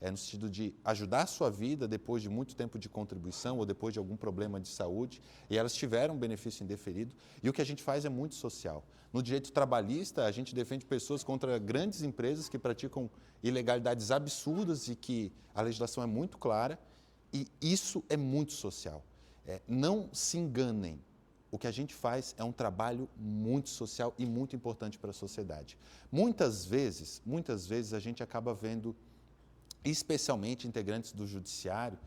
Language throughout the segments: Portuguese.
no sentido de ajudar a sua vida depois de muito tempo de contribuição ou depois de algum problema de saúde, e elas tiveram um benefício indeferido. E o que a gente faz é muito social. No direito trabalhista, a gente defende pessoas contra grandes empresas que praticam ilegalidades absurdas e que a legislação é muito clara, e isso é muito social. Não se enganem. O que a gente faz é um trabalho muito social e muito importante para a sociedade. Muitas vezes a gente acaba vendo, especialmente integrantes do judiciário,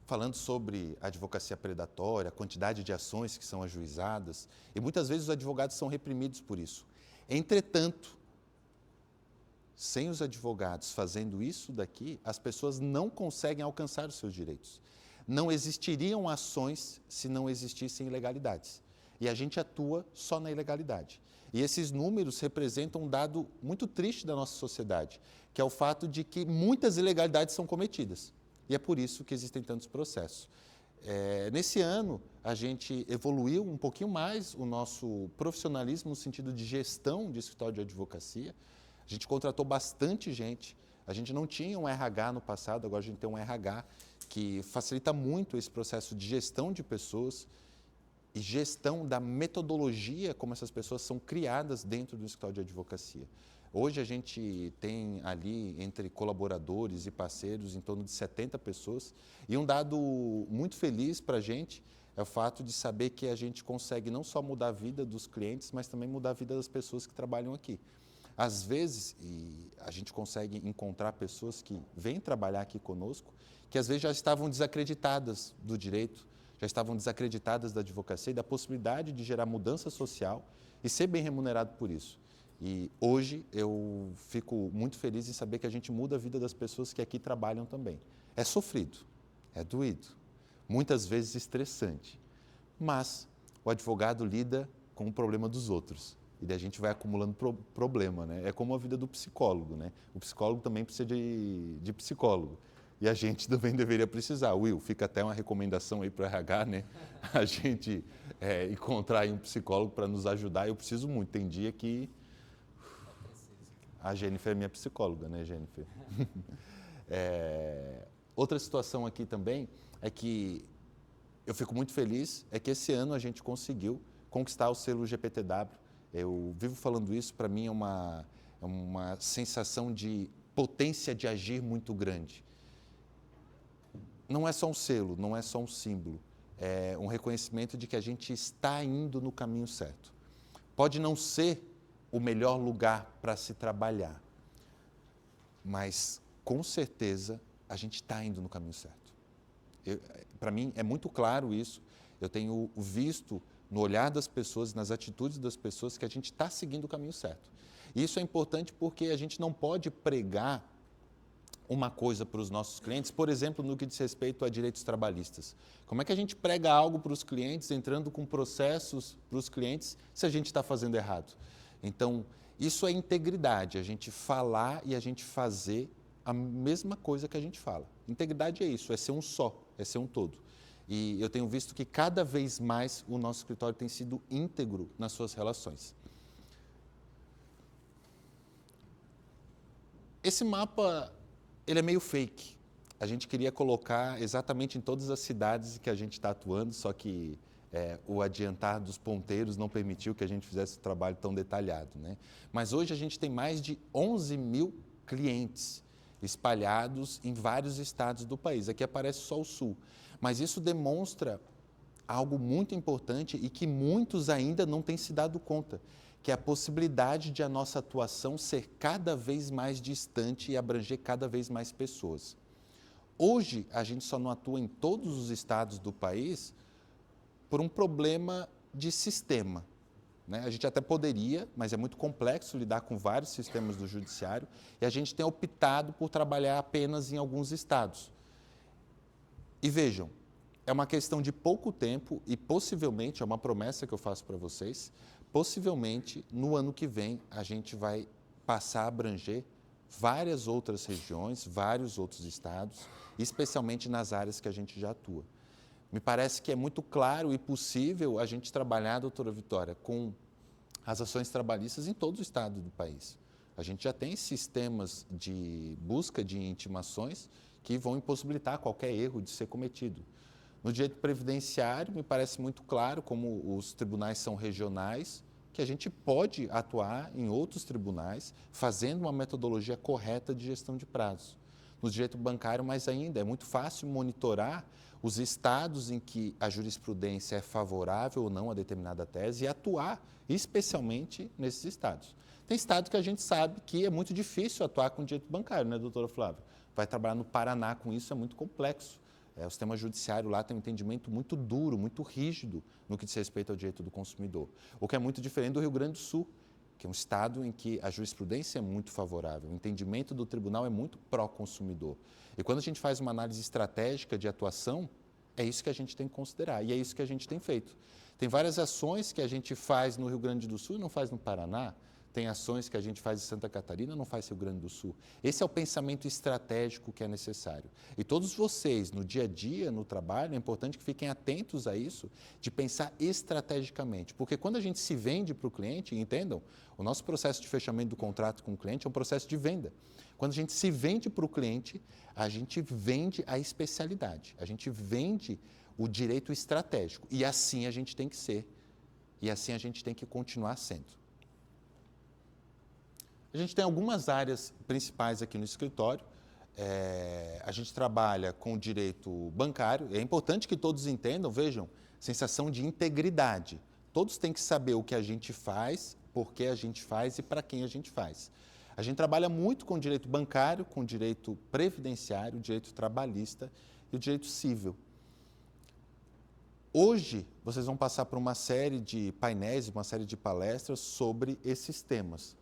falando sobre a advocacia predatória, a quantidade de ações que são ajuizadas, e muitas vezes os advogados são reprimidos por isso. Entretanto, sem os advogados fazendo isso daqui, as pessoas não conseguem alcançar os seus direitos. Não existiriam ações se não existissem ilegalidades. E a gente atua só na ilegalidade. E esses números representam um dado muito triste da nossa sociedade, que é o fato de que muitas ilegalidades são cometidas. E é por isso que existem tantos processos. Nesse ano, a gente evoluiu um pouquinho mais o nosso profissionalismo no sentido de gestão de escritório de advocacia. A gente contratou bastante gente. A gente não tinha um RH no passado, agora a gente tem um RH que facilita muito esse processo de gestão de pessoas e gestão da metodologia como essas pessoas são criadas dentro do escritório de advocacia. Hoje a gente tem ali, entre colaboradores e parceiros, em torno de 70 pessoas. E um dado muito feliz para a gente é o fato de saber que a gente consegue não só mudar a vida dos clientes, mas também mudar a vida das pessoas que trabalham aqui. Às vezes, a gente consegue encontrar pessoas que vêm trabalhar aqui conosco, que às vezes já estavam desacreditadas do direito, já estavam desacreditadas da advocacia e da possibilidade de gerar mudança social e ser bem remunerado por isso. E hoje eu fico muito feliz em saber que a gente muda a vida das pessoas que aqui trabalham também. É sofrido, é doído, muitas vezes estressante, mas o advogado lida com o problema dos outros. E daí a gente vai acumulando problema, né? É como a vida do psicólogo, né? O psicólogo também precisa de psicólogo. E a gente também deveria precisar. Will, fica até uma recomendação aí para o RH, né? A gente encontrar aí um psicólogo para nos ajudar. Eu preciso muito. Tem dia que... A Jennifer é minha psicóloga, né, Jennifer? Outra situação aqui também é que eu fico muito feliz, é que esse ano a gente conseguiu conquistar o selo GPTW. Eu vivo falando isso, para mim é uma sensação de potência de agir muito grande. Não é só um selo, não é só um símbolo, é um reconhecimento de que a gente está indo no caminho certo. Pode não ser o melhor lugar para se trabalhar, mas com certeza a gente está indo no caminho certo. Para mim é muito claro isso, eu tenho visto no olhar das pessoas, nas atitudes das pessoas, que a gente está seguindo o caminho certo. E isso é importante porque a gente não pode pregar uma coisa para os nossos clientes, por exemplo, no que diz respeito a direitos trabalhistas. Como é que a gente prega algo para os clientes, entrando com processos para os clientes, se a gente está fazendo errado? Então, isso é integridade, a gente falar e a gente fazer a mesma coisa que a gente fala. Integridade é isso, é ser um só, é ser um todo. E eu tenho visto que cada vez mais o nosso escritório tem sido íntegro nas suas relações. Esse mapa, ele é meio fake. A gente queria colocar exatamente em todas as cidades que a gente está atuando, só que o adiantar dos ponteiros não permitiu que a gente fizesse um trabalho tão detalhado, né? Mas hoje a gente tem mais de 11 mil clientes espalhados em vários estados do país. Aqui aparece só o Sul. Mas isso demonstra algo muito importante e que muitos ainda não têm se dado conta, que é a possibilidade de a nossa atuação ser cada vez mais distante e abranger cada vez mais pessoas. Hoje, a gente só não atua em todos os estados do país por um problema de sistema, né? A gente até poderia, mas é muito complexo lidar com vários sistemas do judiciário e a gente tem optado por trabalhar apenas em alguns estados. E vejam, é uma questão de pouco tempo e possivelmente, é uma promessa que eu faço para vocês, possivelmente no ano que vem a gente vai passar a abranger várias outras regiões, vários outros estados, especialmente nas áreas que a gente já atua. Me parece que é muito claro e possível a gente trabalhar, doutora Vitória, com as ações trabalhistas em todo o estado do país. A gente já tem sistemas de busca de intimações que vão impossibilitar qualquer erro de ser cometido. No direito previdenciário, me parece muito claro, como os tribunais são regionais, que a gente pode atuar em outros tribunais fazendo uma metodologia correta de gestão de prazos. No direito bancário, mais ainda, é muito fácil monitorar os estados em que a jurisprudência é favorável ou não a determinada tese e atuar especialmente nesses estados. Tem estado que a gente sabe que é muito difícil atuar com o direito bancário, né, doutora Flávia? Vai trabalhar no Paraná com isso, é muito complexo. O sistema judiciário lá tem um entendimento muito duro, muito rígido no que diz respeito ao direito do consumidor. O que é muito diferente do Rio Grande do Sul, que é um estado em que a jurisprudência é muito favorável, o entendimento do tribunal é muito pró-consumidor. E quando a gente faz uma análise estratégica de atuação, é isso que a gente tem que considerar e é isso que a gente tem feito. Tem várias ações que a gente faz no Rio Grande do Sul e não faz no Paraná. Tem ações que a gente faz em Santa Catarina, não faz Rio Grande do Sul. Esse é o pensamento estratégico que é necessário. E todos vocês, no dia a dia, no trabalho, é importante que fiquem atentos a isso, de pensar estrategicamente. Porque quando a gente se vende para o cliente, entendam, o nosso processo de fechamento do contrato com o cliente é um processo de venda. Quando a gente se vende para o cliente, a gente vende a especialidade, a gente vende o direito estratégico. E assim a gente tem que ser. E assim a gente tem que continuar sendo. A gente tem algumas áreas principais aqui no escritório. A gente trabalha com o direito bancário. É importante que todos entendam, vejam, sensação de integridade. Todos têm que saber o que a gente faz, por que a gente faz e para quem a gente faz. A gente trabalha muito com o direito bancário, com o direito previdenciário, o direito trabalhista e o direito civil. Hoje, vocês vão passar por uma série de painéis, uma série de palestras sobre esses temas.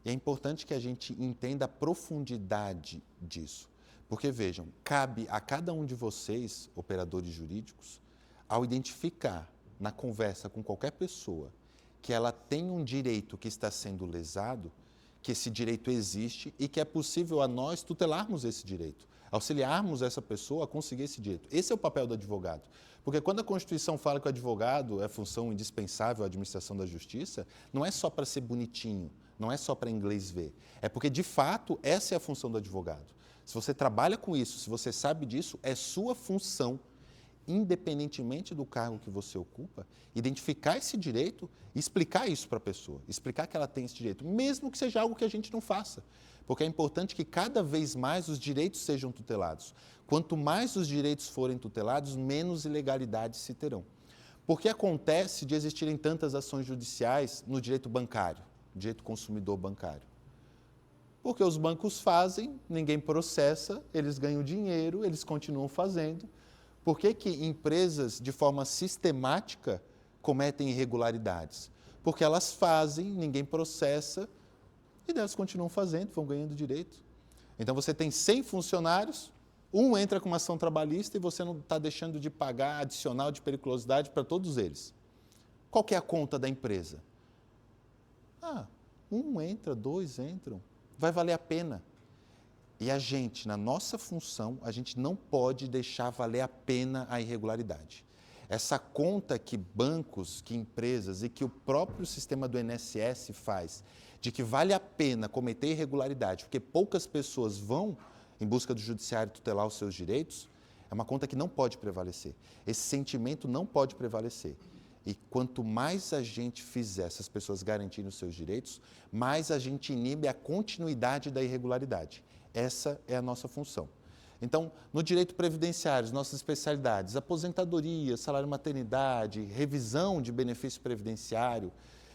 E é importante que a gente entenda a profundidade disso. Porque, vejam, cabe a cada um de vocês, operadores jurídicos, ao identificar na conversa com qualquer pessoa que ela tem um direito que está sendo lesado, que esse direito existe e que é possível a nós tutelarmos esse direito, auxiliarmos essa pessoa a conseguir esse direito. Esse é o papel do advogado. Porque quando a Constituição fala que o advogado é função indispensável à administração da justiça, não é só para ser bonitinho, não é só para inglês ver. É porque, de fato, essa é a função do advogado. Se você trabalha com isso, se você sabe disso, é sua função, independentemente do cargo que você ocupa, identificar esse direito e explicar isso para a pessoa, explicar que ela tem esse direito, mesmo que seja algo que a gente não faça. Porque é importante que cada vez mais os direitos sejam tutelados. Quanto mais os direitos forem tutelados, menos ilegalidades se terão. Por que acontece de existirem tantas ações judiciais no direito bancário, direito consumidor bancário? Porque os bancos fazem, ninguém processa, eles ganham dinheiro, eles continuam fazendo. Por que que empresas, de forma sistemática, cometem irregularidades? Porque elas fazem, ninguém processa, e elas continuam fazendo, vão ganhando direito. Então, você tem 100 funcionários, um entra com uma ação trabalhista e você não está deixando de pagar adicional de periculosidade para todos eles. Qual que é a conta da empresa? Um entra, dois entram, vai valer a pena. E a gente, na nossa função, a gente não pode deixar valer a pena a irregularidade. Essa conta que bancos, que empresas e que o próprio sistema do INSS faz, de que vale a pena cometer irregularidade, porque poucas pessoas vão em busca do judiciário tutelar os seus direitos, é uma conta que não pode prevalecer. Esse sentimento não pode prevalecer. E quanto mais a gente fizer essas pessoas garantirem os seus direitos, mais a gente inibe a continuidade da irregularidade. Essa é a nossa função. Então, no direito previdenciário, nossas especialidades, aposentadoria, salário maternidade, revisão de benefício previdenciário,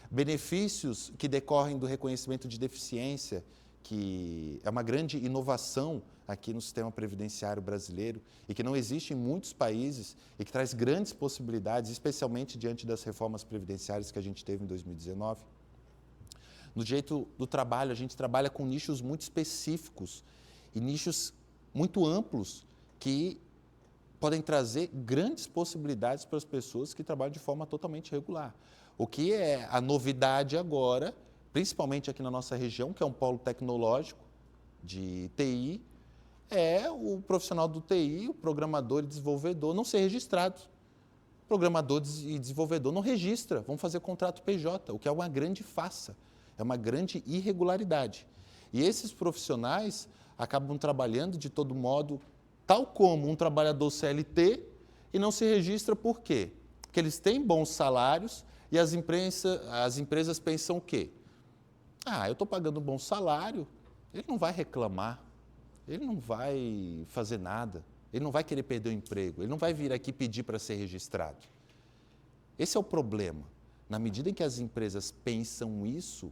benefícios que decorrem do reconhecimento de deficiência, que é uma grande inovação aqui no sistema previdenciário brasileiro e que não existe em muitos países e que traz grandes possibilidades, especialmente diante das reformas previdenciárias que a gente teve em 2019. No direito do trabalho, a gente trabalha com nichos muito específicos e nichos muito amplos que podem trazer grandes possibilidades para as pessoas que trabalham de forma totalmente regular. O que é a novidade agora, principalmente aqui na nossa região, que é um polo tecnológico de TI, é o profissional do TI, o programador e desenvolvedor, não ser registrado. Programador e desenvolvedor não registra, vão fazer contrato PJ, o que é uma grande farsa, é uma grande irregularidade. E esses profissionais acabam trabalhando de todo modo, tal como um trabalhador CLT, e não se registra por quê? Porque eles têm bons salários e as empresas pensam o quê? Ah, eu estou pagando um bom salário, ele não vai reclamar, ele não vai fazer nada, ele não vai querer perder o emprego, ele não vai vir aqui pedir para ser registrado. Esse é o problema. Na medida em que as empresas pensam isso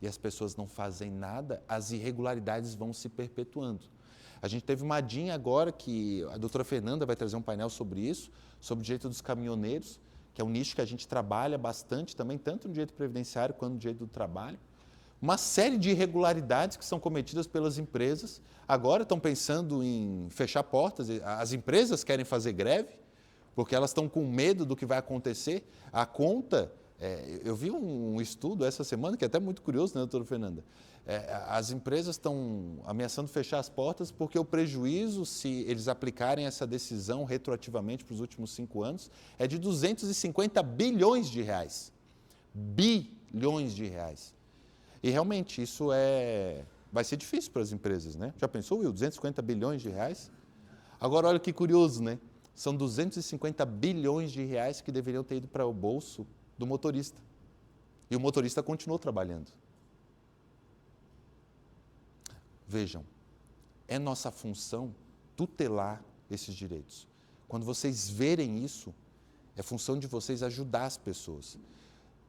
e as pessoas não fazem nada, as irregularidades vão se perpetuando. A gente teve uma DIN agora que a doutora Fernanda vai trazer um painel sobre isso, sobre o direito dos caminhoneiros, que é um nicho que a gente trabalha bastante também, tanto no direito previdenciário quanto no direito do trabalho. Uma série de irregularidades que são cometidas pelas empresas. Agora estão pensando em fechar portas, as empresas querem fazer greve, porque elas estão com medo do que vai acontecer. A conta, eu vi um estudo essa semana, que é até muito curioso, né, doutora Fernanda? As empresas estão ameaçando fechar as portas porque o prejuízo, se eles aplicarem essa decisão retroativamente para os últimos 5 anos, é de 250 bilhões de reais. Bilhões de reais. E realmente isso vai ser difícil para as empresas, né? Já pensou, Will? 250 bilhões de reais? Agora, olha que curioso, né? São 250 bilhões de reais que deveriam ter ido para o bolso do motorista. E o motorista continuou trabalhando. Vejam, é nossa função tutelar esses direitos. Quando vocês verem isso, é função de vocês ajudar as pessoas.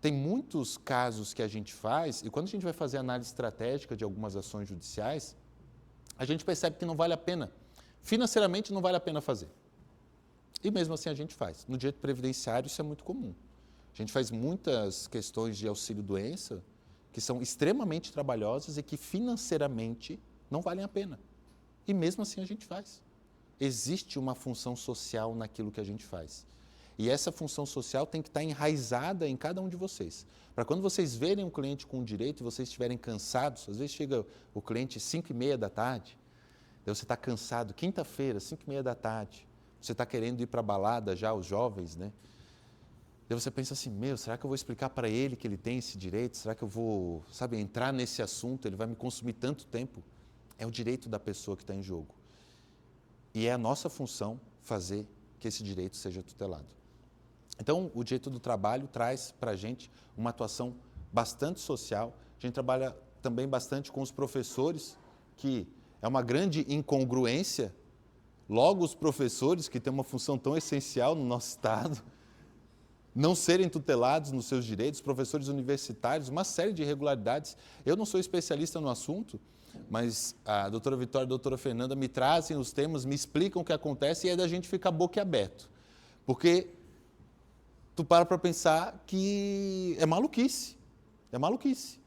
Tem muitos casos que a gente faz, e quando a gente vai fazer análise estratégica de algumas ações judiciais, a gente percebe que não vale a pena. Financeiramente não vale a pena fazer. E mesmo assim a gente faz. No direito previdenciário isso é muito comum. A gente faz muitas questões de auxílio-doença que são extremamente trabalhosas e que financeiramente não valem a pena. E mesmo assim a gente faz. Existe uma função social naquilo que a gente faz. E essa função social tem que estar enraizada em cada um de vocês. Para quando vocês verem um cliente com direito e vocês estiverem cansados, às vezes chega o cliente às 5h30 da tarde, daí você está cansado, quinta-feira, 5h30 da tarde, você está querendo ir para a balada já, os jovens, né? Daí você pensa assim, será que eu vou explicar para ele que ele tem esse direito? Será que eu vou, entrar nesse assunto? Ele vai me consumir tanto tempo? É o direito da pessoa que está em jogo. E é a nossa função fazer que esse direito seja tutelado. Então, o direito do trabalho traz para a gente uma atuação bastante social. A gente trabalha também bastante com os professores, que é uma grande incongruência. Logo, os professores, que têm uma função tão essencial no nosso Estado, não serem tutelados nos seus direitos, professores universitários, uma série de irregularidades. Eu não sou especialista no assunto, mas a doutora Vitória e a doutora Fernanda me trazem os temas, me explicam o que acontece e é da gente ficar boquiaberto. Porque tu para pensar que é maluquice. É maluquice.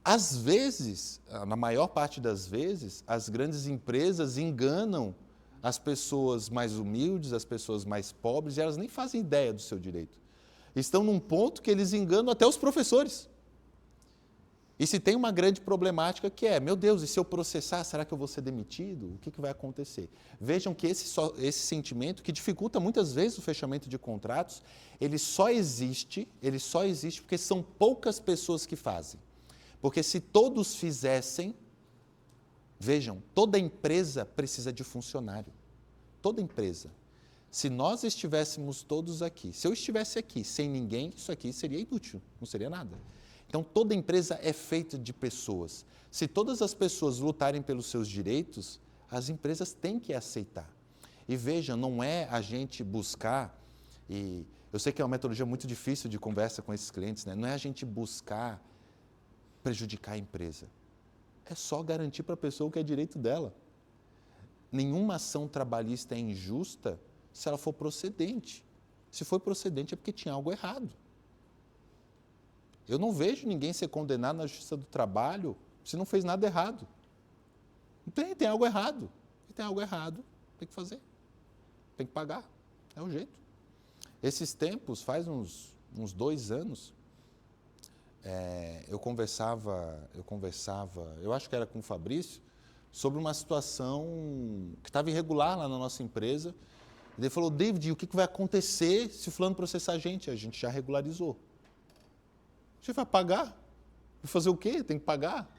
Às vezes, na maior parte das vezes, as grandes empresas enganam as pessoas mais humildes, as pessoas mais pobres, e elas nem fazem ideia do seu direito. Estão num ponto que eles enganam até os professores. E se tem uma grande problemática que é, meu Deus, e se eu processar, será que eu vou ser demitido? O que vai acontecer? Vejam que esse sentimento, que dificulta muitas vezes o fechamento de contratos, ele só existe porque são poucas pessoas que fazem. Porque se todos fizessem, vejam, toda empresa precisa de funcionário. Toda empresa. Se nós estivéssemos todos aqui, se eu estivesse aqui sem ninguém, isso aqui seria inútil, não seria nada. Então, toda empresa é feita de pessoas. Se todas as pessoas lutarem pelos seus direitos, as empresas têm que aceitar. E veja, não é a gente buscar, e eu sei que é uma metodologia muito difícil de conversa com esses clientes, né? Não é a gente buscar prejudicar a empresa. É só garantir para a pessoa o que é direito dela. Nenhuma ação trabalhista é injusta se ela for procedente. Se for procedente é porque tinha algo errado. Eu não vejo ninguém ser condenado na Justiça do Trabalho se não fez nada errado. Tem algo errado. Se tem algo errado, tem que fazer. Tem que pagar. É o jeito. Esses tempos, faz uns 2 anos, eu conversava, eu acho que era com o Fabrício, sobre uma situação que estava irregular lá na nossa empresa. Ele falou, David, o que vai acontecer se o fulano processar a gente? A gente já regularizou. Você vai pagar? Vai fazer o quê? Tem que pagar.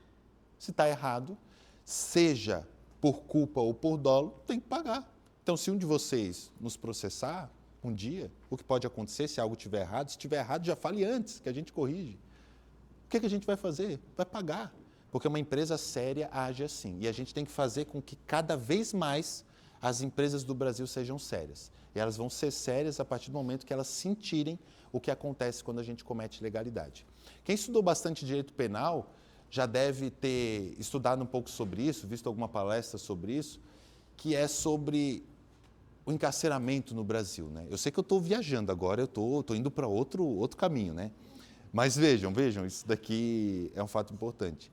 Se está errado, seja por culpa ou por dolo, tem que pagar. Então, se um de vocês nos processar um dia, o que pode acontecer se algo estiver errado, se estiver errado, já fale antes, que a gente corrige. O que a gente vai fazer? Vai pagar. Porque uma empresa séria age assim. E a gente tem que fazer com que cada vez mais as empresas do Brasil sejam sérias. E elas vão ser sérias a partir do momento que elas sentirem o que acontece quando a gente comete ilegalidade. Quem estudou bastante direito penal já deve ter estudado um pouco sobre isso, visto alguma palestra sobre isso, que é sobre o encarceramento no Brasil, né? Eu sei que eu estou viajando agora, eu estou indo para outro caminho, né? Mas vejam, isso daqui é um fato importante.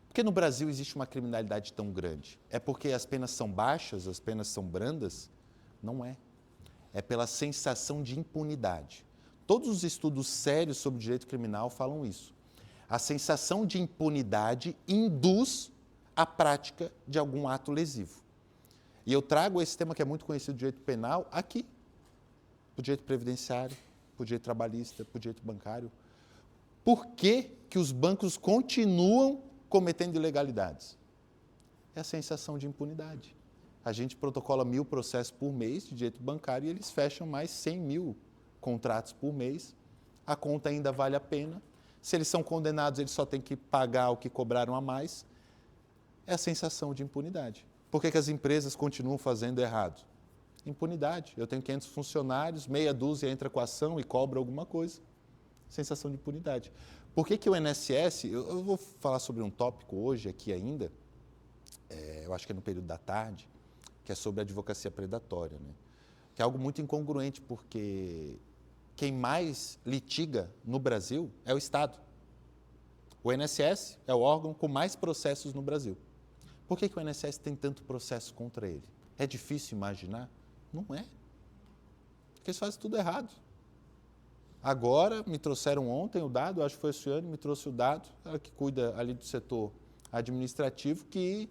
Por que no Brasil existe uma criminalidade tão grande? É porque as penas são baixas, as penas são brandas? Não é. É pela sensação de impunidade. Todos os estudos sérios sobre direito criminal falam isso. A sensação de impunidade induz a prática de algum ato lesivo. E eu trago esse tema que é muito conhecido do direito penal aqui, para o direito previdenciário, para o direito trabalhista, para o direito bancário. Por que que os bancos continuam cometendo ilegalidades? É a sensação de impunidade. A gente protocola 1.000 processos por mês de direito bancário e eles fecham mais 100.000 contratos por mês. A conta ainda vale a pena. Se eles são condenados, eles só têm que pagar o que cobraram a mais. É a sensação de impunidade. Por que que as empresas continuam fazendo errado? Impunidade. Eu tenho 500 funcionários, meia dúzia entra com a ação e cobra alguma coisa. Sensação de impunidade. Por que que o INSS, eu vou falar sobre um tópico hoje aqui ainda, eu acho que é no período da tarde, que é sobre a advocacia predatória, né? Que é algo muito incongruente, porque quem mais litiga no Brasil é o Estado. O INSS é o órgão com mais processos no Brasil. Por que que o INSS tem tanto processo contra ele? É difícil imaginar? Não é. Porque eles fazem tudo errado. Agora, me trouxeram ontem o dado, acho que foi a Suiane, me trouxe o dado, ela que cuida ali do setor administrativo, que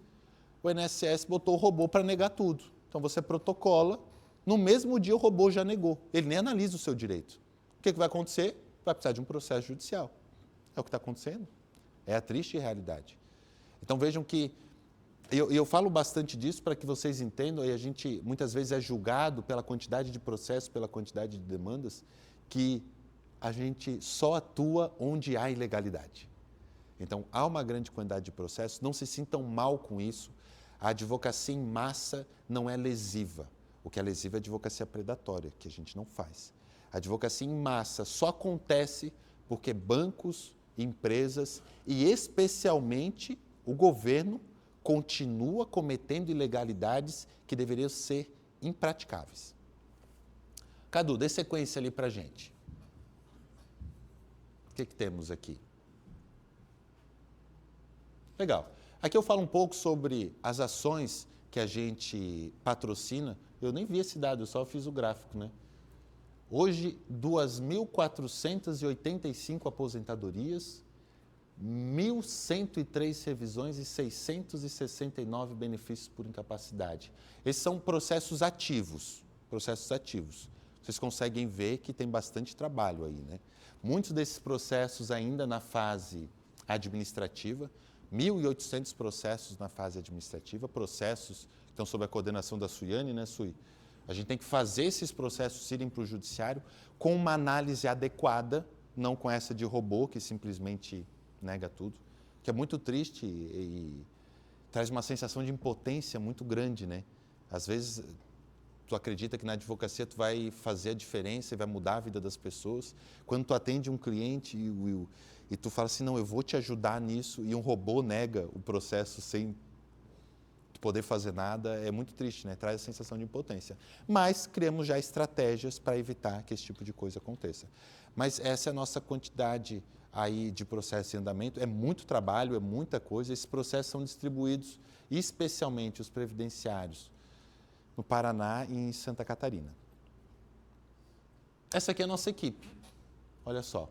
o INSS botou o robô para negar tudo. Então, você protocola, no mesmo dia o robô já negou. Ele nem analisa o seu direito. O que vai acontecer? Vai precisar de um processo judicial. É o que está acontecendo. É a triste realidade. Então, vejam que eu falo bastante disso para que vocês entendam, e a gente muitas vezes é julgado pela quantidade de processos, pela quantidade de demandas, que a gente só atua onde há ilegalidade. Então, há uma grande quantidade de processos, não se sintam mal com isso. A advocacia em massa não é lesiva. O que é lesivo é a advocacia predatória, que a gente não faz. A advocacia em massa só acontece porque bancos, empresas e especialmente o governo continua cometendo ilegalidades que deveriam ser impraticáveis. Cadu, dê sequência ali para a gente. O que temos aqui? Legal. Aqui eu falo um pouco sobre as ações que a gente patrocina. Eu nem vi esse dado, eu só fiz o gráfico, né? Hoje, 2.485 aposentadorias, 1.103 revisões e 669 benefícios por incapacidade. Esses são processos ativos. Vocês conseguem ver que tem bastante trabalho aí, né? Muitos desses processos ainda na fase administrativa, 1.800 processos na fase administrativa, processos que estão sob a coordenação da Suiane, né, Sui? A gente tem que fazer esses processos irem para o judiciário com uma análise adequada, não com essa de robô que simplesmente nega tudo, que é muito triste e traz uma sensação de impotência muito grande, né? Às vezes tu acredita que na advocacia tu vai fazer a diferença e vai mudar a vida das pessoas. Quando tu atende um cliente e tu fala assim, não, eu vou te ajudar nisso, e um robô nega o processo sem tu poder fazer nada, é muito triste, né? Traz a sensação de impotência. Mas criamos já estratégias para evitar que esse tipo de coisa aconteça. Mas essa é a nossa quantidade aí de processos em andamento. É muito trabalho, é muita coisa. Esses processos são distribuídos, especialmente os previdenciários, no Paraná e em Santa Catarina. Essa aqui é a nossa equipe. Olha só.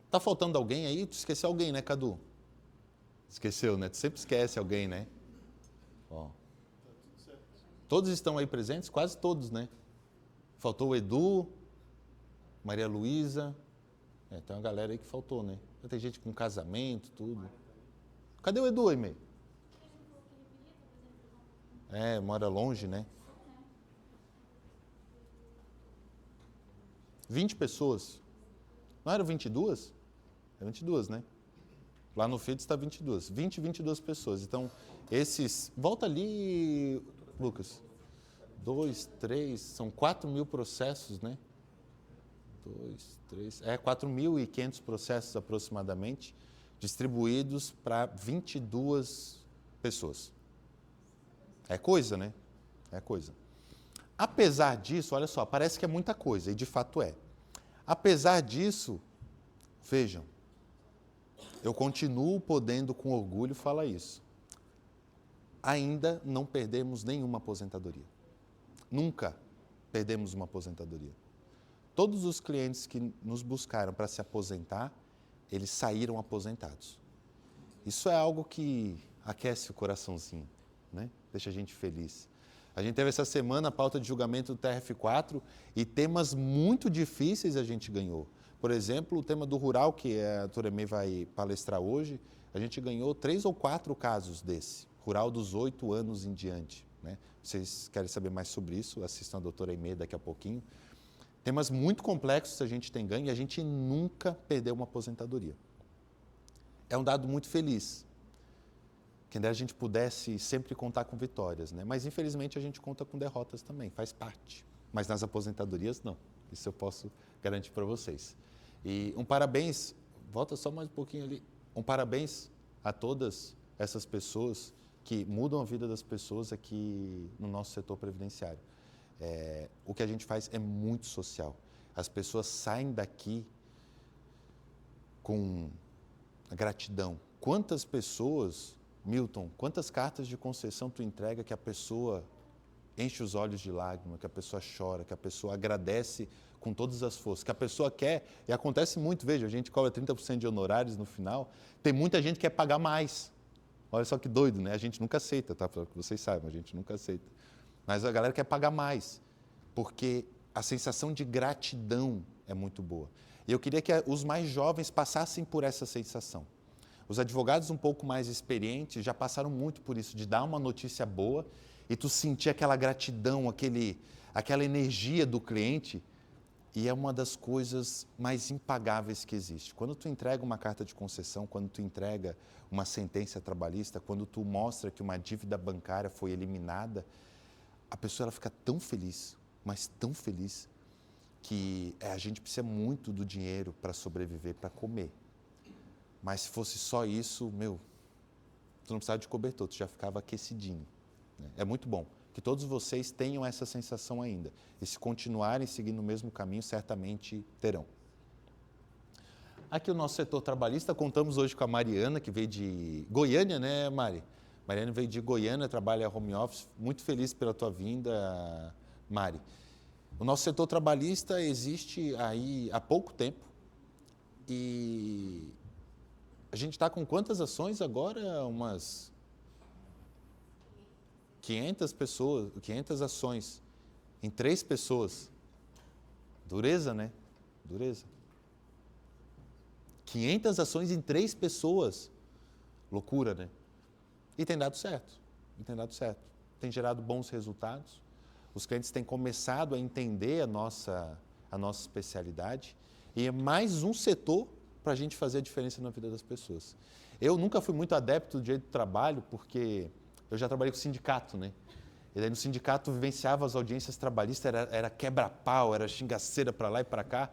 Está faltando alguém aí? Tu esqueceu alguém, né, Cadu? Esqueceu, né? Tu sempre esquece alguém, né? Ó. Todos estão aí presentes? Quase todos, né? Faltou o Edu, Maria Luísa. Tem uma galera aí que faltou, né? Tem gente com casamento, tudo. Cadê o Edu, Aimee? Mora longe, né? 20 pessoas. Não eram 22? É 22, né? Lá no feed está 22. 22 pessoas. Então, esses... Volta ali, Lucas. 2, 3, são 4.000 processos, né? 2, 3... 4.500 processos aproximadamente, distribuídos para 22 pessoas. É coisa, né? É coisa. Apesar disso, olha só, parece que é muita coisa, e de fato é. Apesar disso, vejam, eu continuo podendo com orgulho falar isso. Ainda não perdemos nenhuma aposentadoria. Nunca perdemos uma aposentadoria. Todos os clientes que nos buscaram para se aposentar, eles saíram aposentados. Isso é algo que aquece o coraçãozinho, né? Deixa a gente feliz. A gente teve essa semana a pauta de julgamento do TRF4 e temas muito difíceis a gente ganhou. Por exemplo, o tema do rural, que a doutora Aimee vai palestrar hoje, a gente ganhou 3 ou 4 casos desse, rural dos 8 anos em diante, né? Vocês querem saber mais sobre isso? Assistam a doutora Aimee daqui a pouquinho. Temas muito complexos a gente tem ganho e a gente nunca perdeu uma aposentadoria. É um dado muito feliz. Quem dera a gente pudesse sempre contar com vitórias, né? Mas infelizmente a gente conta com derrotas também, faz parte. Mas nas aposentadorias não, isso eu posso garantir para vocês. E um parabéns, volta só mais um pouquinho ali, um parabéns a todas essas pessoas que mudam a vida das pessoas aqui no nosso setor previdenciário. O que a gente faz é muito social. As pessoas saem daqui com gratidão. Quantas pessoas, Milton, quantas cartas de concessão tu entrega que a pessoa enche os olhos de lágrima, que a pessoa chora, que a pessoa agradece com todas as forças, que a pessoa quer, e acontece muito, veja, a gente cobra 30% de honorários no final, tem muita gente que quer pagar mais. Olha só que doido, né? A gente nunca aceita, tá? Para que vocês saibam, a gente nunca aceita. Mas a galera quer pagar mais, porque a sensação de gratidão é muito boa. E eu queria que os mais jovens passassem por essa sensação. Os advogados um pouco mais experientes já passaram muito por isso, de dar uma notícia boa e tu sentir aquela gratidão, aquela energia do cliente, e é uma das coisas mais impagáveis que existe. Quando tu entrega uma carta de concessão, quando tu entrega uma sentença trabalhista, quando tu mostra que uma dívida bancária foi eliminada, a pessoa ela fica tão feliz, mas tão feliz, que a gente precisa muito do dinheiro para sobreviver, para comer. Mas se fosse só isso, tu não precisava de cobertor, tu já ficava aquecidinho. Né? É muito bom que todos vocês tenham essa sensação ainda. E se continuarem seguindo o mesmo caminho, certamente terão. Aqui o nosso setor trabalhista, contamos hoje com a Mariana, que veio de Goiânia, né, Mari? Mariana veio de Goiânia, trabalha home office. Muito feliz pela tua vinda, Mari. O nosso setor trabalhista existe aí há pouco tempo e a gente está com quantas ações agora? Umas 500 pessoas, 500 ações em 3 pessoas. Dureza, né? Dureza. 500 ações em 3 pessoas. Loucura, né? E tem dado certo. Tem gerado bons resultados. Os clientes têm começado a entender a nossa especialidade e é mais um setor para a gente fazer a diferença na vida das pessoas. Eu nunca fui muito adepto do direito do trabalho porque eu já trabalhei com sindicato, né? E daí no sindicato vivenciava as audiências trabalhistas, era quebra-pau, era xingaceira para lá e para cá.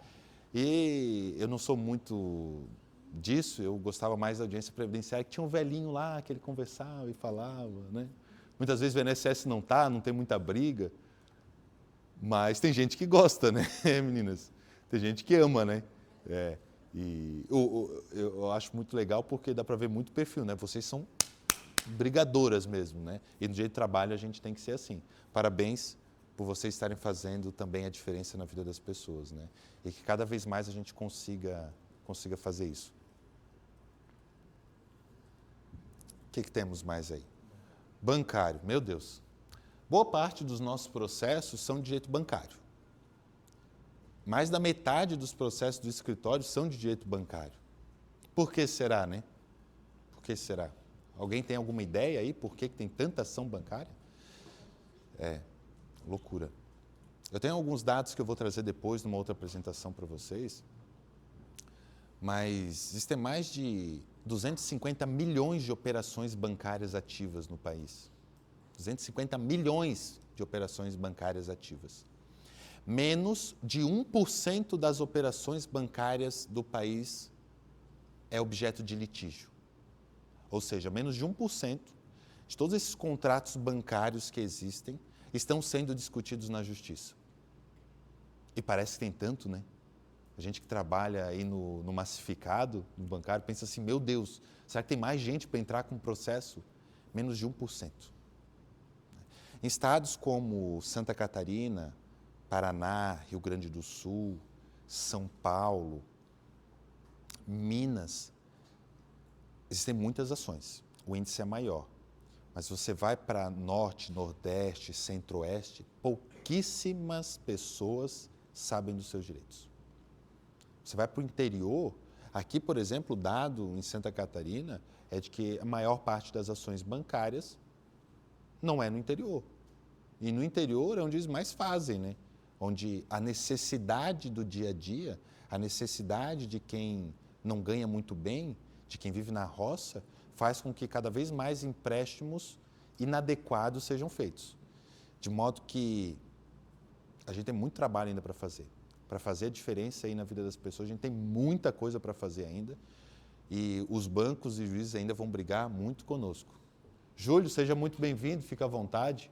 E eu não sou muito disso, eu gostava mais da audiência previdenciária, que tinha um velhinho lá que ele conversava e falava, né? Muitas vezes o INSS não tem muita briga, mas tem gente que gosta, né, meninas? Tem gente que ama, né? E eu acho muito legal porque dá para ver muito perfil, né? Vocês são brigadoras mesmo, né? E no direito de trabalho a gente tem que ser assim. Parabéns por vocês estarem fazendo também a diferença na vida das pessoas, né? E que cada vez mais a gente consiga fazer isso. O que temos mais aí? Bancário, meu Deus. Boa parte dos nossos processos são de direito bancário. Mais da metade dos processos do escritório são de direito bancário. Por que será, né? Por que será? Alguém tem alguma ideia aí por que tem tanta ação bancária? É, loucura. Eu tenho alguns dados que eu vou trazer depois numa outra apresentação para vocês, mas existem mais de 250 milhões de operações bancárias ativas no país. 250 milhões de operações bancárias ativas. Menos de 1% das operações bancárias do país é objeto de litígio. Ou seja, menos de 1% de todos esses contratos bancários que existem estão sendo discutidos na justiça. E parece que tem tanto, né? A gente que trabalha aí no massificado, no bancário, pensa assim, meu Deus, será que tem mais gente para entrar com um processo? Menos de 1%. Em estados como Santa Catarina, Paraná, Rio Grande do Sul, São Paulo, Minas, existem muitas ações. O índice é maior. Mas você vai para Norte, Nordeste, Centro-Oeste, pouquíssimas pessoas sabem dos seus direitos. Você vai para o interior, aqui, por exemplo, o dado em Santa Catarina é de que a maior parte das ações bancárias não é no interior. E no interior é onde eles mais fazem, né? Onde a necessidade do dia a dia, a necessidade de quem não ganha muito bem, de quem vive na roça, faz com que cada vez mais empréstimos inadequados sejam feitos. De modo que a gente tem muito trabalho ainda para fazer a diferença aí na vida das pessoas. A gente tem muita coisa para fazer ainda e os bancos e juízes ainda vão brigar muito conosco. Júlio, seja muito bem-vindo, fica à vontade.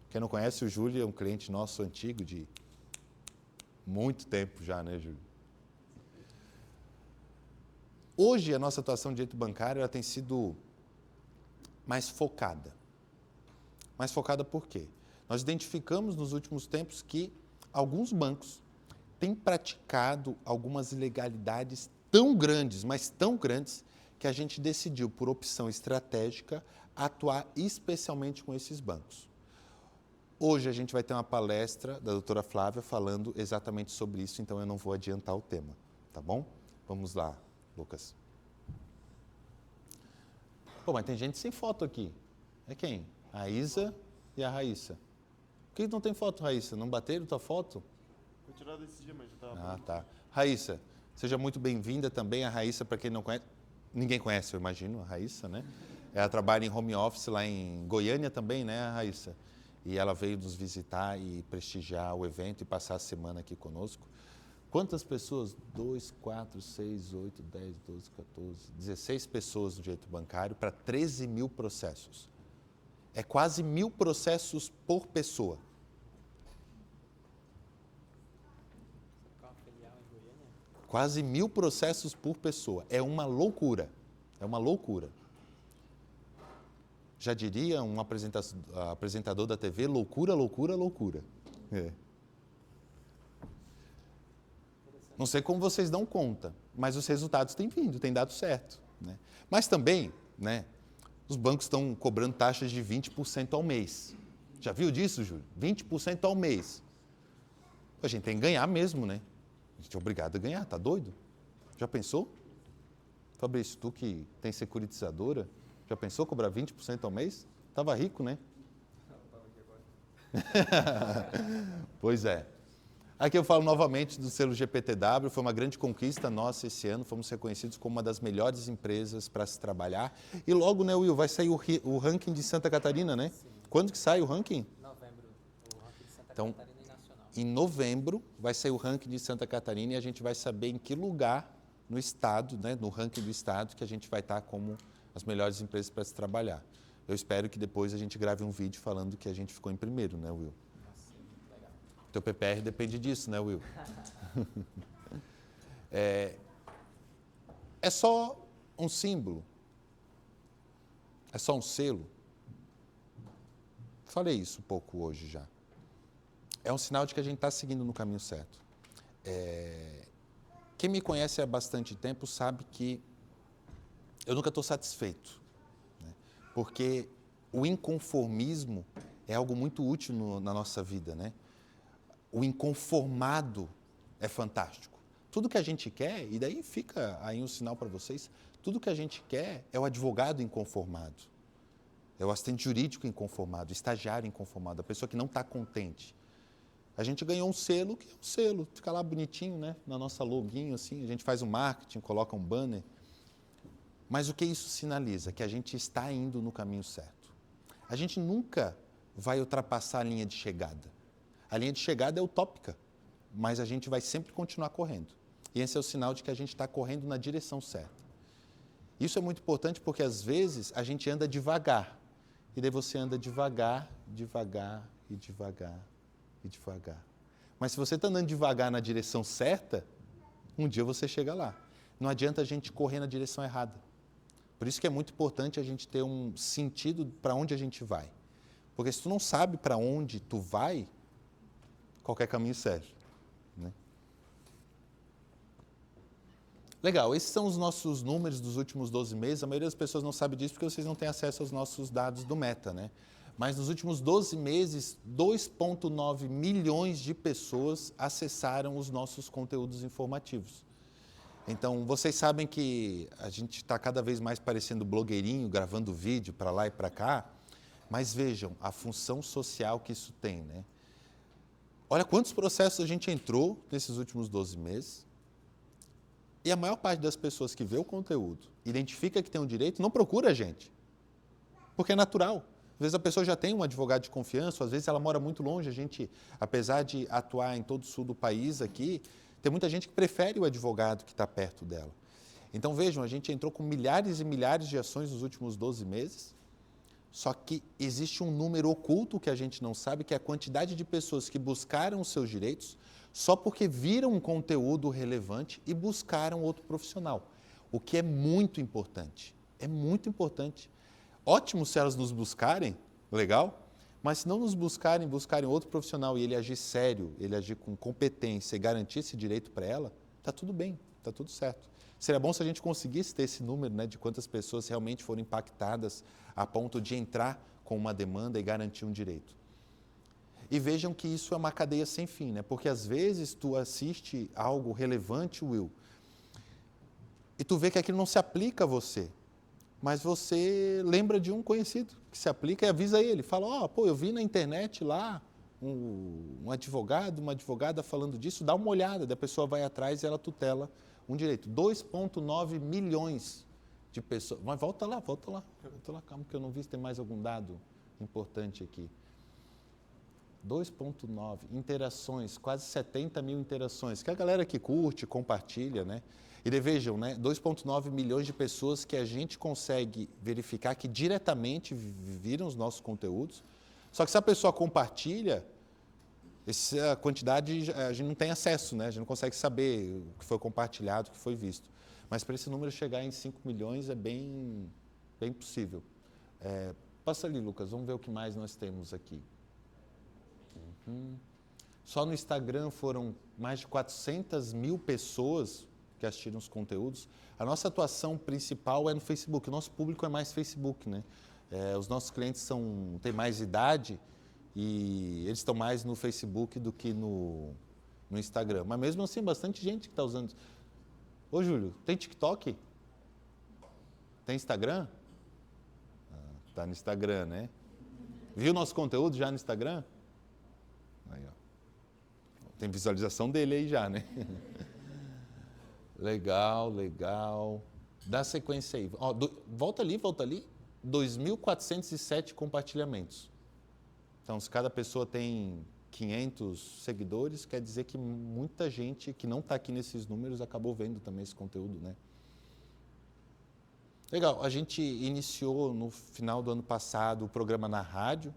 Quem não conhece o Júlio é um cliente nosso antigo de muito tempo já, né, Júlio? Hoje, a nossa atuação de direito bancário ela tem sido mais focada. Mais focada por quê? Nós identificamos nos últimos tempos que alguns bancos têm praticado algumas ilegalidades tão grandes, mas tão grandes, que a gente decidiu, por opção estratégica, atuar especialmente com esses bancos. Hoje a gente vai ter uma palestra da doutora Flávia falando exatamente sobre isso, então eu não vou adiantar o tema, tá bom? Vamos lá, Lucas. Pô, mas tem gente sem foto aqui. É quem? A Isa e a Raíssa. Por que não tem foto, Raíssa? Não bateram tua foto? Foi tirada esse dia, mas já estava. Ah, tá. Raíssa, seja muito bem-vinda também. A Raíssa, para quem não conhece, ninguém conhece, eu imagino, a Raíssa, né? Ela trabalha em home office lá em Goiânia também, né, Raíssa? E ela veio nos visitar e prestigiar o evento e passar a semana aqui conosco. Quantas pessoas? 2, 4, 6, 8, 10, 12, 14, 16 pessoas no direito bancário para 13 mil processos. É quase 1.000 processos por pessoa. Quase 1.000 processos por pessoa. É uma loucura. É uma loucura. Já diria um apresentador da TV, loucura, loucura, loucura. É. Não sei como vocês dão conta, mas os resultados têm vindo, têm dado certo. Né? Mas também, né, os bancos estão cobrando taxas de 20% ao mês. Já viu disso, Júlio? 20% ao mês. A gente tem que ganhar mesmo, né? A gente é obrigado a ganhar, tá doido? Já pensou? Fabrício, tu que tem securitizadora, já pensou cobrar 20% ao mês? Tava rico, né? Pois é. Aqui eu falo novamente do selo GPTW, foi uma grande conquista nossa esse ano, fomos reconhecidos como uma das melhores empresas para se trabalhar. E logo, né, Will, vai sair o ranking de Santa Catarina, né? Sim. Quando que sai o ranking? Novembro, o ranking de Santa Catarina e nacional. Em novembro vai sair o ranking de Santa Catarina e a gente vai saber em que lugar no estado, né, no ranking do estado, que a gente vai estar como as melhores empresas para se trabalhar. Eu espero que depois a gente grave um vídeo falando que a gente ficou em primeiro, né, Will? Teu PPR depende disso, né, Will? É só um símbolo. É só um selo. Falei isso um pouco hoje já. É um sinal de que a gente está seguindo no caminho certo. Quem me conhece há bastante tempo sabe que eu nunca estou satisfeito. Né? Porque o inconformismo é algo muito útil na nossa vida, né? O inconformado é fantástico. Tudo que a gente quer, e daí fica aí um sinal para vocês, Tudo que a gente quer é o advogado inconformado, é o assistente jurídico inconformado, o estagiário inconformado, a pessoa que não está contente. A gente ganhou um selo, que é um selo, fica lá bonitinho, né? Na nossa login, assim, a gente faz o marketing, coloca um banner. Mas o que isso sinaliza? Que a gente está indo no caminho certo. A gente nunca vai ultrapassar a linha de chegada. A linha de chegada é utópica, mas a gente vai sempre continuar correndo. E esse é o sinal de que a gente está correndo na direção certa. Isso é muito importante porque, às vezes, a gente anda devagar. E daí você anda devagar, devagar e devagar e devagar. Mas se você está andando devagar na direção certa, um dia você chega lá. Não adianta a gente correr na direção errada. Por isso que é muito importante a gente ter um sentido para onde a gente vai. Porque se tu não sabe para onde tu vai, qualquer caminho serve, né? Legal, esses são os nossos números dos últimos 12 meses. A maioria das pessoas não sabe disso porque vocês não têm acesso aos nossos dados do Meta, né? Mas nos últimos 12 meses, 2,9 milhões de pessoas acessaram os nossos conteúdos informativos. Então, vocês sabem que a gente está cada vez mais parecendo blogueirinho, gravando vídeo para lá e para cá, mas vejam a função social que isso tem, né? Olha quantos processos a gente entrou nesses últimos 12 meses. E a maior parte das pessoas que vê o conteúdo, identifica que tem um direito, não procura a gente. Porque é natural. Às vezes a pessoa já tem um advogado de confiança, às vezes ela mora muito longe. A gente, apesar de atuar em todo o sul do país aqui, tem muita gente que prefere o advogado que está perto dela. Então vejam, a gente entrou com milhares e milhares de ações nos últimos 12 meses, só que existe um número oculto que a gente não sabe, que é a quantidade de pessoas que buscaram os seus direitos só porque viram um conteúdo relevante e buscaram outro profissional. O que é muito importante. É muito importante. Ótimo se elas nos buscarem, legal, mas se não nos buscarem outro profissional e ele agir sério, ele agir com competência e garantir esse direito para ela, está tudo bem, está tudo certo. Seria bom se a gente conseguisse ter esse número, né, de quantas pessoas realmente foram impactadas a ponto de entrar com uma demanda e garantir um direito. E vejam que isso é uma cadeia sem fim, né? Porque às vezes tu assiste algo relevante, Will, e tu vê que aquilo não se aplica a você, mas você lembra de um conhecido que se aplica e avisa ele, fala, eu vi na internet lá um advogado, uma advogada falando disso, dá uma olhada, daí a pessoa vai atrás e ela tutela um direito. 2,9 milhões de pessoas. Mas volta lá, calma que eu não vi se tem mais algum dado importante aqui. 2,9 interações, quase 70 mil interações, que a galera que curte, compartilha, né? E daí, vejam, né? 2,9 milhões de pessoas que a gente consegue verificar que diretamente viram os nossos conteúdos. Só que se a pessoa compartilha, essa quantidade a gente não tem acesso, né? A gente não consegue saber o que foi compartilhado, o que foi visto. Mas para esse número chegar em 5 milhões é bem possível. Passa ali, Lucas, vamos ver o que mais nós temos aqui. Só no Instagram foram mais de 400 mil pessoas que assistiram os conteúdos. A nossa atuação principal é no Facebook. O nosso público é mais Facebook, né? Os nossos clientes têm mais idade e eles estão mais no Facebook do que no Instagram. Mas mesmo assim, bastante gente que está usando. Ô, Júlio, tem TikTok? Tem Instagram? Tá no Instagram, né? Viu nosso conteúdo já no Instagram? Aí, ó. Tem visualização dele aí já, né? Legal. Dá sequência aí. Volta ali. 2.407 compartilhamentos. Então, se cada pessoa tem 500 seguidores, quer dizer que muita gente que não está aqui nesses números acabou vendo também esse conteúdo, né? Legal, a gente iniciou no final do ano passado o programa na rádio.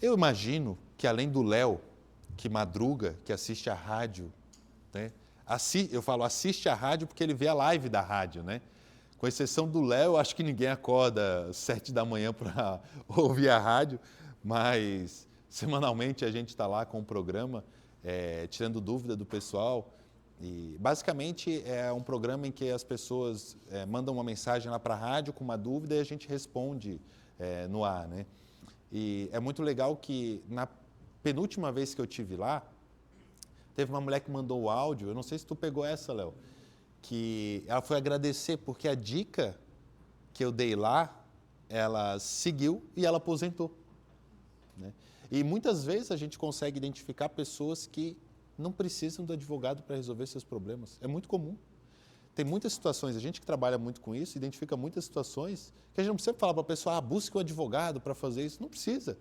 Eu imagino que além do Léo, que madruga, que assiste a rádio, né? Eu falo assiste a rádio porque ele vê a live da rádio, né? Com exceção do Léo, eu acho que ninguém acorda às 7 da manhã para ouvir a rádio, mas semanalmente a gente está lá com o programa, tirando dúvida do pessoal. E basicamente é um programa em que as pessoas mandam uma mensagem lá para a rádio com uma dúvida e a gente responde no ar, né? E é muito legal que na penúltima vez que eu tive lá, teve uma mulher que mandou o áudio, eu não sei se tu pegou essa, Léo, que ela foi agradecer porque a dica que eu dei lá, ela seguiu e ela aposentou, né? E muitas vezes a gente consegue identificar pessoas que não precisam do advogado para resolver seus problemas. É muito comum. Tem muitas situações, a gente que trabalha muito com isso, identifica muitas situações que a gente não precisa falar para a pessoa, busque um advogado para fazer isso. Não precisa.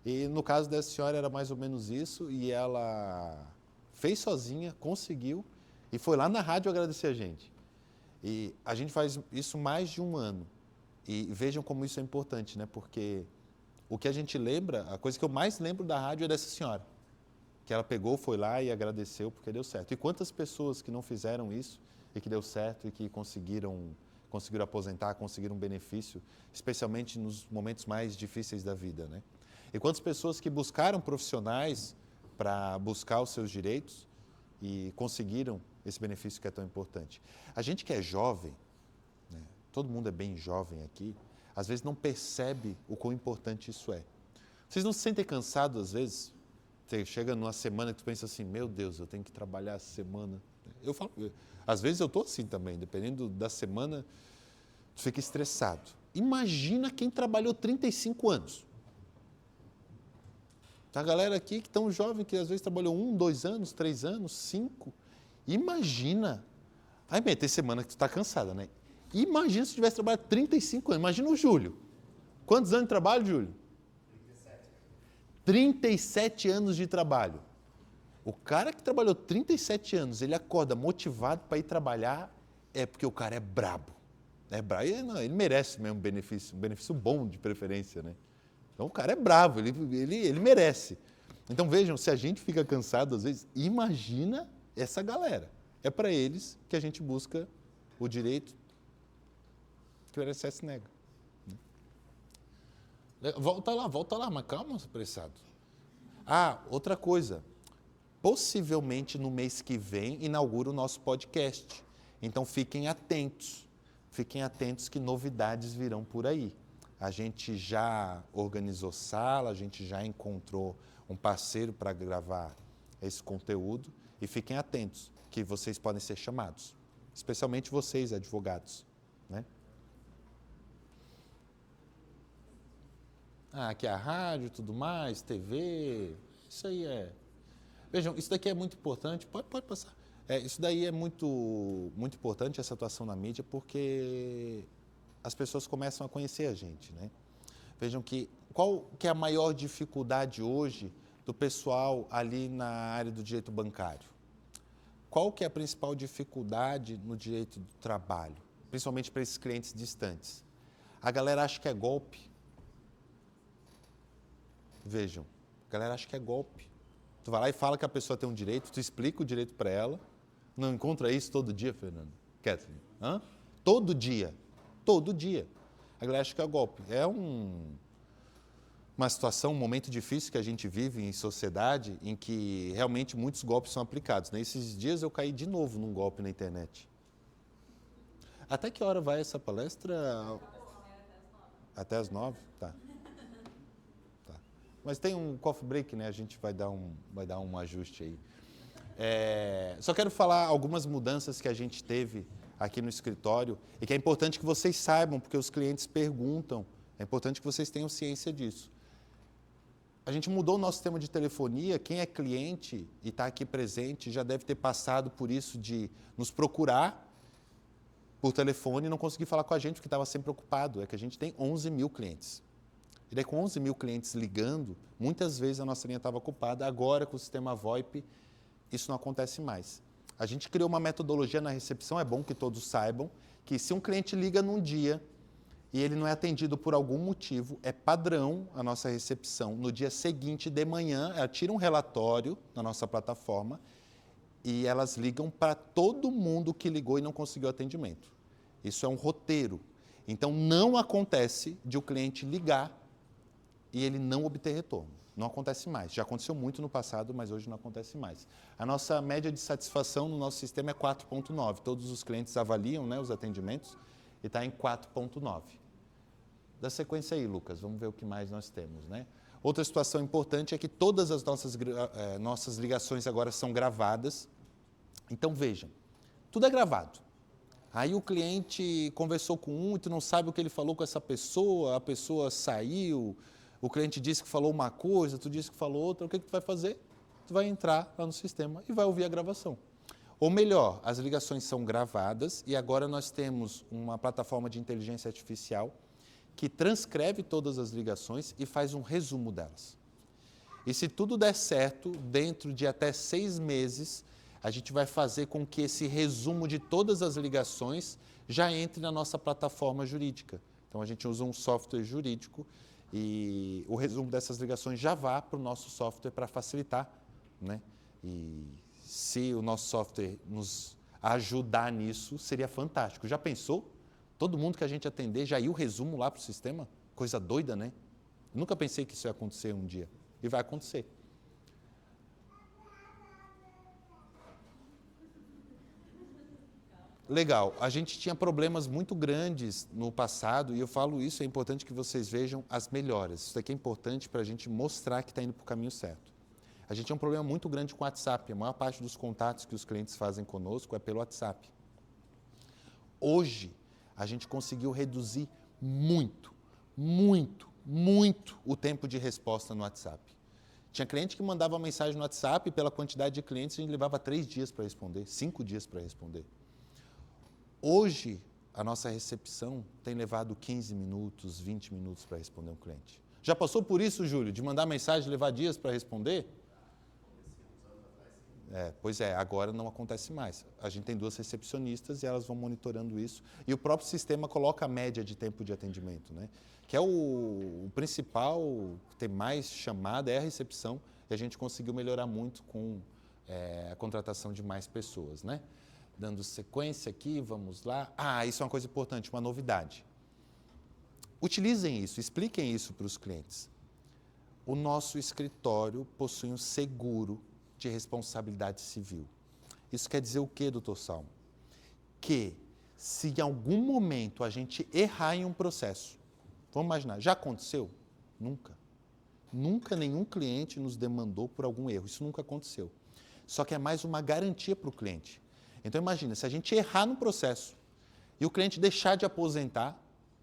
E no caso dessa senhora era mais ou menos isso, e ela fez sozinha, conseguiu, e foi lá na rádio agradecer a gente. E a gente faz isso mais de um ano. E vejam como isso é importante, né? Porque o que a gente lembra, a coisa que eu mais lembro da rádio é dessa senhora, que ela pegou, foi lá e agradeceu porque deu certo. E quantas pessoas que não fizeram isso e que deu certo e que conseguiram aposentar, conseguiram um benefício, especialmente nos momentos mais difíceis da vida, né? E quantas pessoas que buscaram profissionais para buscar os seus direitos e conseguiram esse benefício que é tão importante. A gente que é jovem, né, todo mundo é bem jovem aqui, às vezes não percebe o quão importante isso é. Vocês não se sentem cansados às vezes? Você chega numa semana que tu pensa assim, meu Deus, eu tenho que trabalhar essa semana. Eu falo, às vezes eu estou assim também, dependendo da semana, tu fica estressado. Imagina quem trabalhou 35 anos. A galera aqui que tão jovem, que às vezes trabalhou 1, 2 anos, 3 anos, 5. Imagina. Aí, bem, tem semana que tu está cansada, né? Imagina se tivesse trabalhado 35 anos. Imagina o Júlio. Quantos anos de trabalho, Júlio? 37 anos de trabalho. O cara que trabalhou 37 anos, ele acorda motivado para ir trabalhar, é porque o cara é brabo. É brabo. Ele merece mesmo um benefício bom de preferência, né? Então o cara é bravo, ele merece. Então vejam, se a gente fica cansado às vezes, imagina essa galera. É para eles que a gente busca o direito que o INSS nega. Volta lá, mas calma, apressado. Outra coisa. Possivelmente no mês que vem inaugura o nosso podcast. Então fiquem atentos que novidades virão por aí. A gente já organizou sala, a gente já encontrou um parceiro para gravar esse conteúdo e fiquem atentos que vocês podem ser chamados, especialmente vocês, advogados, né? Aqui é a rádio, tudo mais, TV, isso aí é... Vejam, isso daqui é muito importante, pode passar. Isso daí é muito, muito importante, essa atuação na mídia, porque as pessoas começam a conhecer a gente, né? Vejam qual que é a maior dificuldade hoje do pessoal ali na área do direito bancário? Qual que é a principal dificuldade no direito do trabalho, principalmente para esses clientes distantes? A galera acha que é golpe. Vejam, a galera acha que é golpe. Tu vai lá e fala que a pessoa tem um direito, tu explica o direito para ela. Não encontra isso todo dia, Fernando? Kathleen? Todo dia. Todo dia. A galera acha que é golpe. É uma situação, um momento difícil que a gente vive em sociedade em que realmente muitos golpes são aplicados, né? Esses dias eu caí de novo num golpe na internet. Até que hora vai essa palestra? Até às 9? Tá. Mas tem um coffee break, né? A gente vai dar um ajuste aí. Só quero falar algumas mudanças que a gente teve aqui no escritório e que é importante que vocês saibam, porque os clientes perguntam. É importante que vocês tenham ciência disso. A gente mudou o nosso sistema de telefonia. Quem é cliente e está aqui presente já deve ter passado por isso de nos procurar por telefone e não conseguir falar com a gente porque estava sempre ocupado. É que a gente tem 11 mil clientes. E daí, com 11 mil clientes ligando, muitas vezes a nossa linha estava ocupada. Agora, com o sistema VoIP, isso não acontece mais. A gente criou uma metodologia na recepção, é bom que todos saibam, que se um cliente liga num dia e ele não é atendido por algum motivo, é padrão a nossa recepção. No dia seguinte, de manhã, ela tira um relatório na nossa plataforma e elas ligam para todo mundo que ligou e não conseguiu atendimento. Isso é um roteiro. Então, não acontece de o cliente ligar e ele não obter retorno. Não acontece mais. Já aconteceu muito no passado, mas hoje não acontece mais. A nossa média de satisfação no nosso sistema é 4,9. Todos os clientes avaliam, né, os atendimentos e está em 4,9. Dá sequência aí, Lucas. Vamos ver o que mais nós temos, né? Outra situação importante é que todas as nossas ligações agora são gravadas. Então, vejam, tudo é gravado. Aí o cliente conversou com um e tu não sabe o que ele falou com essa pessoa, a pessoa saiu, o cliente disse que falou uma coisa, tu disse que falou outra, o que tu vai fazer? Tu vai entrar lá no sistema e vai ouvir a gravação. Ou melhor, as ligações são gravadas e agora nós temos uma plataforma de inteligência artificial que transcreve todas as ligações e faz um resumo delas. E se tudo der certo, dentro de até 6 meses, a gente vai fazer com que esse resumo de todas as ligações já entre na nossa plataforma jurídica. Então, a gente usa um software jurídico e o resumo dessas ligações já vá para o nosso software para facilitar, né? E se o nosso software nos ajudar nisso, seria fantástico. Já pensou? Todo mundo que a gente atender já ia o resumo lá para o sistema? Coisa doida, né? Eu nunca pensei que isso ia acontecer um dia. E vai acontecer. Legal, a gente tinha problemas muito grandes no passado e eu falo isso, é importante que vocês vejam as melhoras. Isso aqui é importante para a gente mostrar que está indo para o caminho certo. A gente tinha um problema muito grande com o WhatsApp, a maior parte dos contatos que os clientes fazem conosco é pelo WhatsApp. Hoje, a gente conseguiu reduzir muito o tempo de resposta no WhatsApp. Tinha cliente que mandava mensagem no WhatsApp e pela quantidade de clientes a gente levava 3 dias para responder, 5 dias para responder. Hoje, a nossa recepção tem levado 15 minutos, 20 minutos para responder um cliente. Já passou por isso, Júlio, de mandar mensagem e levar dias para responder? Pois é, agora não acontece mais. A gente tem 2 recepcionistas e elas vão monitorando isso. E o próprio sistema coloca a média de tempo de atendimento, né? Que é o principal, tem mais chamada, é a recepção. E a gente conseguiu melhorar muito com a contratação de mais pessoas, né? Dando sequência aqui, vamos lá. Isso é uma coisa importante, uma novidade. Utilizem isso, expliquem isso para os clientes. O nosso escritório possui um seguro de responsabilidade civil. Isso quer dizer o quê, doutor Salmo? Que se em algum momento a gente errar em um processo, vamos imaginar, já aconteceu? Nunca. Nunca nenhum cliente nos demandou por algum erro, isso nunca aconteceu. Só que é mais uma garantia para o cliente. Então imagina, se a gente errar no processo e o cliente deixar de aposentar,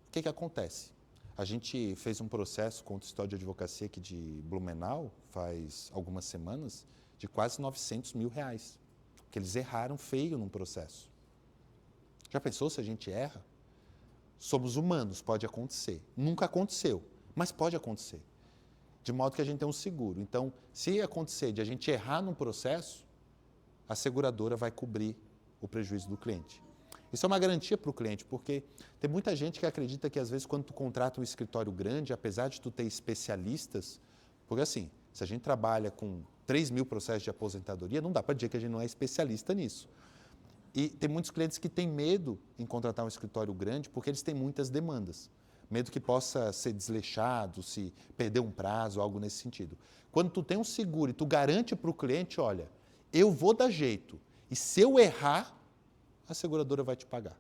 o que acontece? A gente fez um processo contra o escritório de advocacia aqui de Blumenau, faz algumas semanas, de quase R$900 mil, porque eles erraram feio num processo. Já pensou se a gente erra? Somos humanos, pode acontecer. Nunca aconteceu, mas pode acontecer. De modo que a gente tem um seguro. Então, se acontecer de a gente errar num processo, a seguradora vai cobrir o prejuízo do cliente. Isso é uma garantia para o cliente, porque tem muita gente que acredita que, às vezes, quando tu contrata um escritório grande, apesar de tu ter especialistas, porque assim, se a gente trabalha com 3 mil processos de aposentadoria, não dá para dizer que a gente não é especialista nisso. E tem muitos clientes que têm medo em contratar um escritório grande porque eles têm muitas demandas. Medo que possa ser desleixado, se perder um prazo, algo nesse sentido. Quando tu tem um seguro e tu garante para o cliente, olha, eu vou dar jeito, e se eu errar, a seguradora vai te pagar.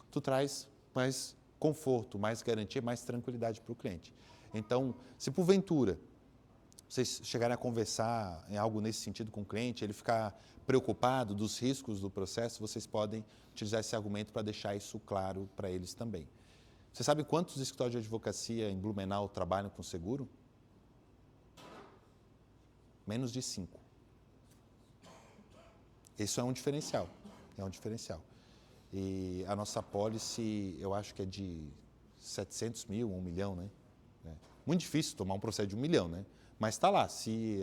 Tu traz mais conforto, mais garantia, mais tranquilidade para o cliente. Então, se porventura vocês chegarem a conversar em algo nesse sentido com o cliente, ele ficar preocupado dos riscos do processo, vocês podem utilizar esse argumento para deixar isso claro para eles também. Você sabe quantos escritórios de advocacia em Blumenau trabalham com seguro? Menos de 5. Isso é um diferencial. É um diferencial. E a nossa apólice, eu acho que é de 700 mil, 1 milhão, né? Muito difícil tomar um processo de 1 milhão, né? Mas está lá, se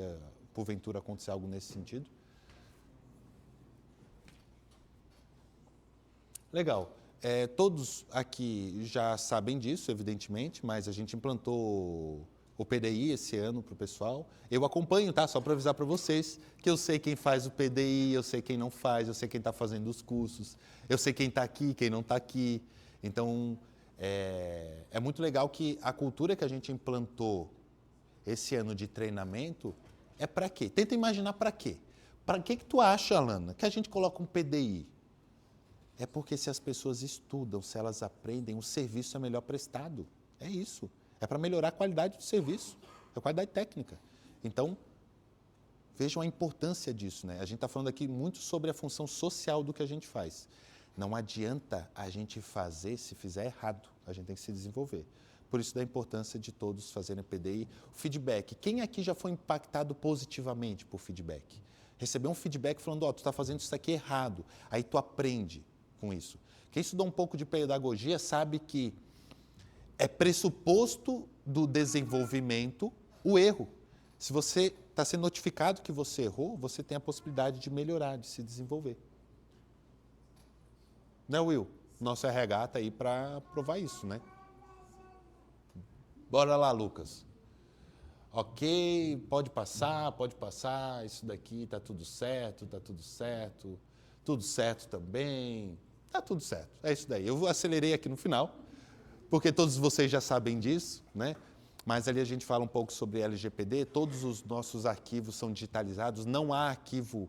porventura acontecer algo nesse sentido. Legal. Todos aqui já sabem disso, evidentemente, mas a gente implantou o PDI esse ano para o pessoal. Eu acompanho, tá? Só para avisar para vocês que eu sei quem faz o PDI, eu sei quem não faz, eu sei quem está fazendo os cursos, eu sei quem está aqui, quem não está aqui. Então, é muito legal que a cultura que a gente implantou esse ano de treinamento é para quê? Tenta imaginar para quê. Para que tu acha, Alana, que a gente coloca um PDI? É porque se as pessoas estudam, se elas aprendem, o serviço é melhor prestado. É isso. É para melhorar a qualidade do serviço, a qualidade técnica. Então, vejam a importância disso, né? A gente está falando aqui muito sobre a função social do que a gente faz. Não adianta a gente fazer se fizer errado, a gente tem que se desenvolver. Por isso da importância de todos fazerem PDI. O feedback, quem aqui já foi impactado positivamente por feedback? Recebeu um feedback falando, tu está fazendo isso aqui errado, aí tu aprende com isso. Quem estudou um pouco de pedagogia sabe que é pressuposto do desenvolvimento o erro. Se você está sendo notificado que você errou, você tem a possibilidade de melhorar, de se desenvolver. Né, Will? Nosso RH está aí para provar isso, né? Bora lá, Lucas. Ok, pode passar, isso daqui está tudo certo, tudo certo também, está tudo certo, é isso daí. Eu acelerei aqui no final, porque todos vocês já sabem disso, né? Mas ali a gente fala um pouco sobre LGPD, todos os nossos arquivos são digitalizados, não há arquivo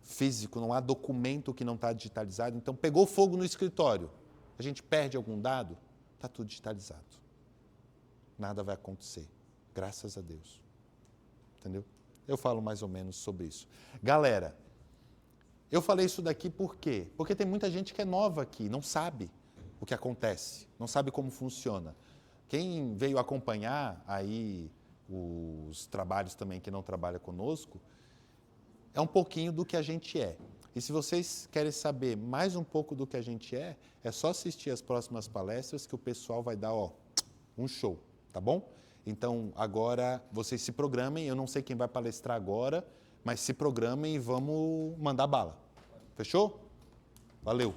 físico, não há documento que não está digitalizado. Então, pegou fogo no escritório, a gente perde algum dado, está tudo digitalizado. Nada vai acontecer, graças a Deus. Entendeu? Eu falo mais ou menos sobre isso. Galera, eu falei isso daqui por quê? Porque tem muita gente que é nova aqui, não sabe o que acontece, não sabe como funciona. Quem veio acompanhar aí os trabalhos também que não trabalha conosco, é um pouquinho do que a gente é. E se vocês querem saber mais um pouco do que a gente é só assistir as próximas palestras que o pessoal vai dar um show, tá bom? Então, agora vocês se programem, eu não sei quem vai palestrar agora, mas se programem e vamos mandar bala. Fechou? Valeu!